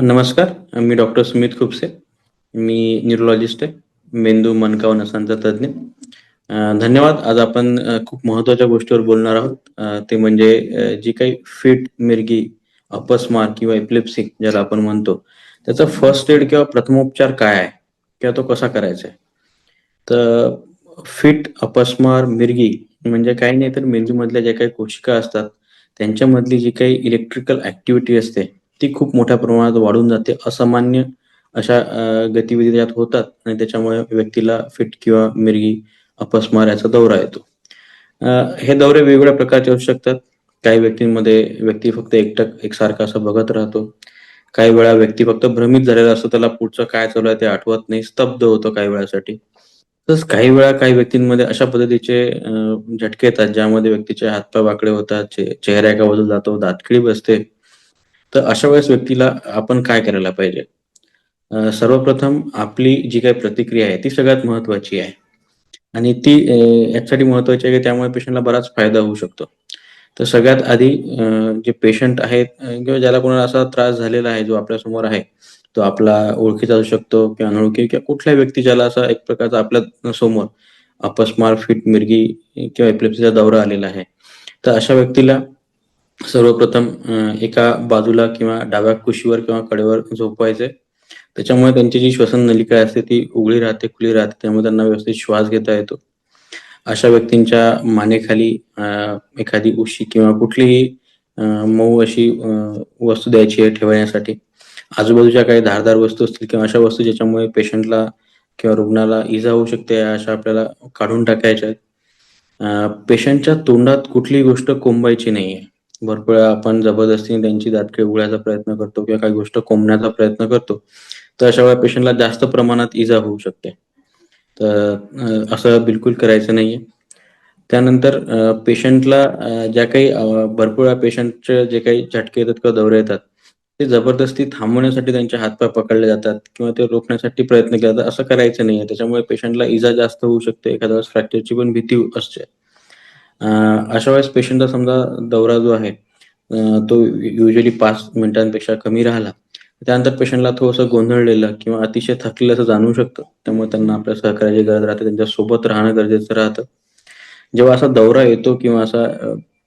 नमस्कार. मी डॉक्टर सुमित खुपसे. मी न्यूरोलॉजिस्ट आहे. मेंदू, मणका व नसांचा तज्ञ. धन्यवाद. आज आपण खूप महत्त्वाच्या गोष्टीवर बोलणार आहोत. ते म्हणजे जी काही फिट मिरगी, अपस्मार किंवा एपिलेप्सी ज्याला आपण म्हणतो, त्याचा फर्स्ट एड किंवा प्रथमोपचार काय आहे? किंवा तो कसा करायचा आहे? तर फिट, अपस्मार, मिरगी म्हणजे काही नाही तर मेंदूमधल्या ज्या काही कोशिका असतात, त्यांच्यामधली जी काही इलेक्ट्रिकल ॲक्टिव्हिटी असते, ती खूप मोठ्या प्रमाणात वाढून जाते. असामान्य अशा गतिविधी त्यात होतात आणि त्याच्यामुळे व्यक्तीला फिट किंवा मिरगी, अपस्मार याचा दौरा येतो. हे दौरे वेगवेगळ्या प्रकारचे असू शकतात. काही व्यक्तींमध्ये व्यक्ती फक्त एकसारखा असं बघत राहतो. काही वेळा व्यक्ती फक्त भ्रमित झालेला असतो. त्याला पुढचं काय चालू आहे ते आठवत नाही. स्तब्ध होतो काही वेळासाठी. तसंच काही वेळा काही व्यक्तींमध्ये अशा पद्धतीचे झटके येतात, ज्यामध्ये व्यक्तीचे हातपाय वाकडे होतात, चेहरा एका बाजूला जातो, दातखिळी बसते. तर अशा वेळेस व्यक्तीला आपण काय करायला पाहिजे? सर्वप्रथम आपली जी काही प्रतिक्रिया आहे, ती सगळ्यात महत्त्वाची आहे आणि ती याच्यासाठी महत्त्वाची आहे, की त्यामुळे पेशंटला बराच फायदा होऊ शकतो. तर सगळ्यात आधी जे पेशंट आहेत किंवा ज्याला कोणाला असा त्रास झालेला आहे, जो आपल्यासमोर आहे, तो आपला ओळखीचा असू शकतो किंवा अनोळखी किंवा कुठलाही व्यक्ती ज्याला असा एक प्रकारचा आपल्या समोर अपस्मार, फिट, मिरगी किंवा एपिलेप्सीचा दौरा आलेला आहे. तर अशा व्यक्तीला सर्वप्रथम एका बाजूला किंवा डाव्या कुशीवर किंवा कडेवर झोपवायचंय. त्याच्यामुळे त्यांची जी श्वसन नलिका असते ती उघडी राहते, खुली राहते. त्यामुळे त्यांना व्यवस्थित श्वास घेता येतो. अशा व्यक्तींच्या मानेखाली एखादी उशी किंवा कुठलीही मऊ अशी वस्तू द्यायची आहे ठेवण्यासाठी. आजूबाजूच्या काही धारदार वस्तू असतील किंवा अशा वस्तू ज्याच्यामुळे पेशंटला किंवा रुग्णाला इजा होऊ शकते, अशा आपल्याला काढून टाकायच्या आहेत. पेशंटच्या तोंडात कुठलीही गोष्ट कोंबायची नाहीये. भरपूर वेळा आपण जबरदस्तीने त्यांची दातखिळी उघडायचा प्रयत्न करतो किंवा काही गोष्ट कोंबण्याचा प्रयत्न करतो. तर अशा वेळेला पेशंटला जास्त प्रमाणात इजा होऊ शकते. तर असं बिलकुल करायचं नाहीये. त्यानंतर पेशंटला ज्या काही भरपूर वेळा पेशंटचे जे काही झटके येतात किंवा दौरे येतात, ते जबरदस्ती थांबवण्यासाठी त्यांचे हातपाय पकडले जातात किंवा ते रोखण्यासाठी प्रयत्न केला जातो. असं करायचं नाहीये. त्याच्यामुळे पेशंटला इजा जास्त होऊ शकते. एखाद्या वेळेस फ्रॅक्चरची पण भीती असते. अ, अशा वेळेस पेशंटचा समजा दौरा जो आहे तो युजुअली 5 मिनिटांपेक्षा कमी राहिला, त्यानंतर पेशंटला थोडंसं गोंधळलेलं किंवा अतिशय थकलेलं असं जाणवू शकतं. त्यामुळे त्यांना आपल्या सहकार्याची गरज राहते. त्यांच्यासोबत राहणं गरजेचं राहतं. जेव्हा असा दौरा येतो किंवा असा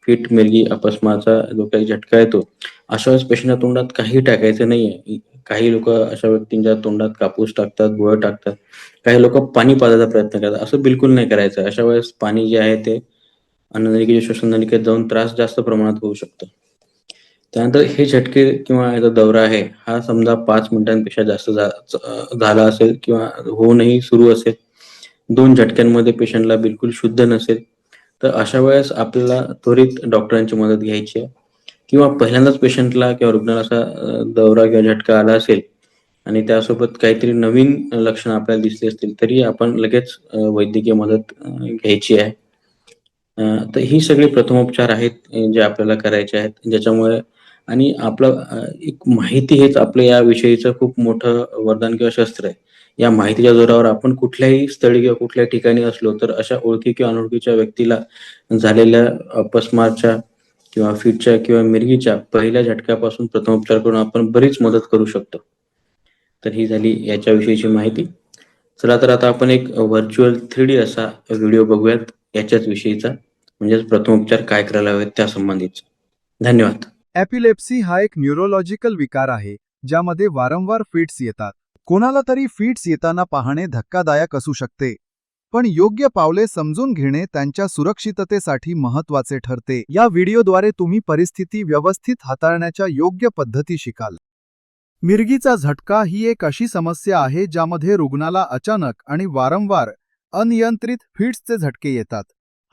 फिट, मिरगी, अपस्मारचा जो काही झटका येतो, अशा वेळेस पेशंटच्या तोंडात काहीही टाकायचं नाहीये. काही लोकं अशा व्यक्तींच्या तोंडात कापूस टाकतात, बोळं टाकतात. काही लोकं पाणी पाजायचा प्रयत्न करतात. असं बिलकुल नाही करायचं. अशा वेळेस पाणी जे आहे ते अन्ननलिकेच्या श्वसन नलिकेत जाऊन त्रास जास्त प्रमाणात होऊ शकतो. त्यानंतर हे झटके किंवा याचा दौरा आहे, हा समजा 5 मिनिटांपेक्षा जास्त झाला असेल किंवा होऊनही सुरू असेल, 2 झटक्यांमध्ये पेशंटला बिलकुल शुद्ध नसेल, तर अशा वेळेस आपल्याला त्वरित डॉक्टरांची मदत घ्यायची आहे किंवा पहिल्यांदाच पेशंटला किंवा रुग्णाला असा दौरा किंवा झटका आला असेल आणि त्यासोबत काहीतरी नवीन लक्षणं आपल्याला दिसली असतील, तरी आपण लगेच वैद्यकीय मदत घ्यायची आहे. तर ही सगळी प्रथमोपचार आहेत जे आपल्याला करायचे आहेत. ज्याच्यामुळे आणि आपलं एक माहिती हेच आपलं याविषयीचं खूप मोठं वरदान किंवा शस्त्र आहे. या माहितीच्या जोरावर आपण कुठल्याही स्थळी किंवा कुठल्याही ठिकाणी असलो, तर अशा ओळखी किंवा अनोळखीच्या व्यक्तीला झालेल्या अपस्मारच्या किंवा फिटच्या किंवा मिरगीच्या पहिल्या झटक्यापासून प्रथमोपचार करून आपण बरीच मदत करू शकतो. तर ही झाली याच्याविषयीची माहिती. चला तर आता आपण एक व्हर्चुअल 3D असा व्हिडिओ बघूयात याच्याच विषयीचा. म्हणजेच प्रथमोपचार काय करायला हवेत त्यासंबंधीचा. धन्यवाद. एपिलेप्सी हा एक न्यूरोलॉजिकल विकार आहे ज्यामध्ये वारंवार फिट्स येतात. कोणाला तरी फिट्स येताना पाहणे धक्कादायक असू शकते, पण योग्य पावले समजून घेणे त्यांच्या सुरक्षिततेसाठी महत्त्वाचे ठरते. या व्हिडिओद्वारे तुम्ही परिस्थिती व्यवस्थित हाताळण्याच्या योग्य पद्धती शिकाल. मिरगीचा झटका ही एक अशी समस्या आहे ज्यामध्ये रुग्णाला अचानक आणि वारंवार अनियंत्रित फिट्सचे झटके येतात.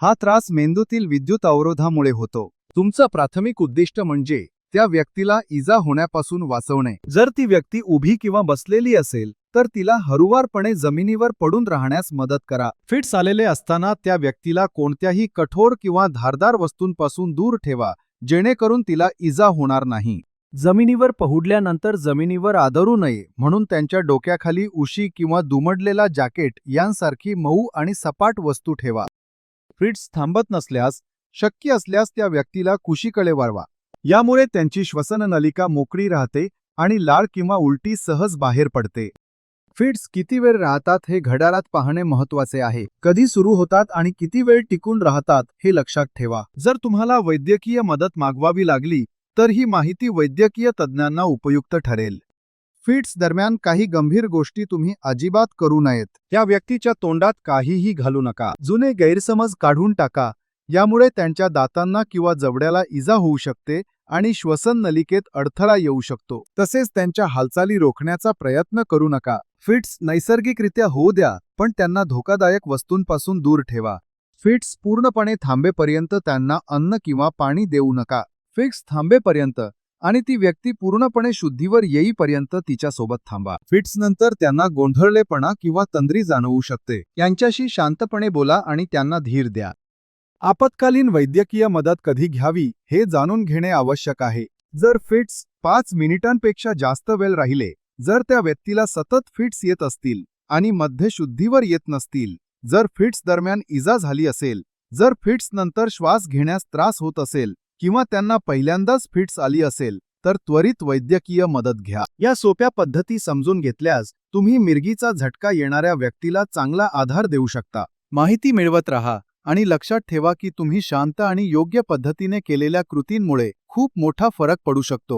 हा त्रास मेंदूतील विद्युत अवरोधामुळे होतो. तुमचं प्राथमिक उद्दिष्ट म्हणजे त्या व्यक्तीला इजा होण्यापासून वाचवणे. जर ती व्यक्ती उभी किंवा बसलेली असेल तर तिला हळुवारपणे जमिनीवर पडून राहण्यास मदत करा. फिट्स आलेले असताना त्या व्यक्तीला कोणत्याही कठोर किंवा धारदार वस्तूंपासून दूर ठेवा, जेणेकरून तिला इजा होणार नाही. जमिनीवर पहुडल्यानंतर जमिनीवर आदरू नये म्हणून त्यांच्या डोक्याखाली उशी किंवा दुमडलेला जॅकेट यांसारखी मऊ आणि सपाट वस्तू ठेवा. फिट्स थांबत नसल्यास शक्य असल्यास त्या व्यक्तीला कुशीकडे वळवा. यामुळे त्यांची श्वसन नलिका मोकळी राहते आणि लाळ किंवा उलटी सहज बाहेर पडते. फिट्स किती वेळ राहतात हे घड्याळात पाहणे महत्त्वाचे आहे. कधी सुरू होतात आणि किती वेळ टिकून राहतात हे लक्षात ठेवा. जर तुम्हाला वैद्यकीय मदत मागवावी लागली तर ही माहिती वैद्यकीय तज्ज्ञांना उपयुक्त ठरेल. फिट्स दरम्यान काही गंभीर गोष्टी तुम्ही अजिबात करू नयेत. या व्यक्तीच्या तोंडात काहीही घालू नका. जुने गैरसमज काढून टाका. यामुळे त्यांच्या दातांना किंवा जबड्याला इजा होऊ शकते आणि श्वसन नलिकेत अडथळा येऊ शकतो. तसेच त्यांच्या हालचाली रोखण्याचा प्रयत्न करू नका. फिट्स नैसर्गिकरित्या होऊ द्या, पण त्यांना धोकादायक वस्तूंपासून दूर ठेवा. फिट्स पूर्णपणे थांबेपर्यंत त्यांना अन्न किंवा पाणी देऊ नका. फिट्स थांबेपर्यंत आणि ती व्यक्ती पूर्णपणे शुद्धीवर येईपर्यंत तिच्यासोबत थांबा. फिट्स नंतर त्यांना गोंधळलेपणा किंवा तंद्री जाणवू शकते. यांच्याशी शांतपणे बोला आणि त्यांना धीर द्या. आपत्कालीन वैद्यकीय मदत कधी घ्यावी हे जाणून घेणे आवश्यक आहे. जर फिट्स 5 मिनिटांपेक्षा जास्त वेळ राहिले, जर त्या व्यक्तीला सतत फिट्स येत असतील आणि मध्ये शुद्धीवर येत नसतील, जर फिट्स दरम्यान इजा झाली असेल, जर फिट्स नंतर श्वास घेण्यास त्रास होत असेल किंवा त्यांना पहिल्यांदाच फिट्स आली असेल, तर त्वरित वैद्यकीय मदत घ्या. या सोप्या पद्धती समजून घेतल्यास तुम्ही मिरगीचा झटका येणाऱ्या व्यक्तीला चांगला आधार देऊ शकता. माहिती मिळवत राहा आणि लक्षात ठेवा की तुम्ही शांत आणि योग्य पद्धतीने केलेल्या कृतींमुळे खूप मोठा फरक पडू शकतो.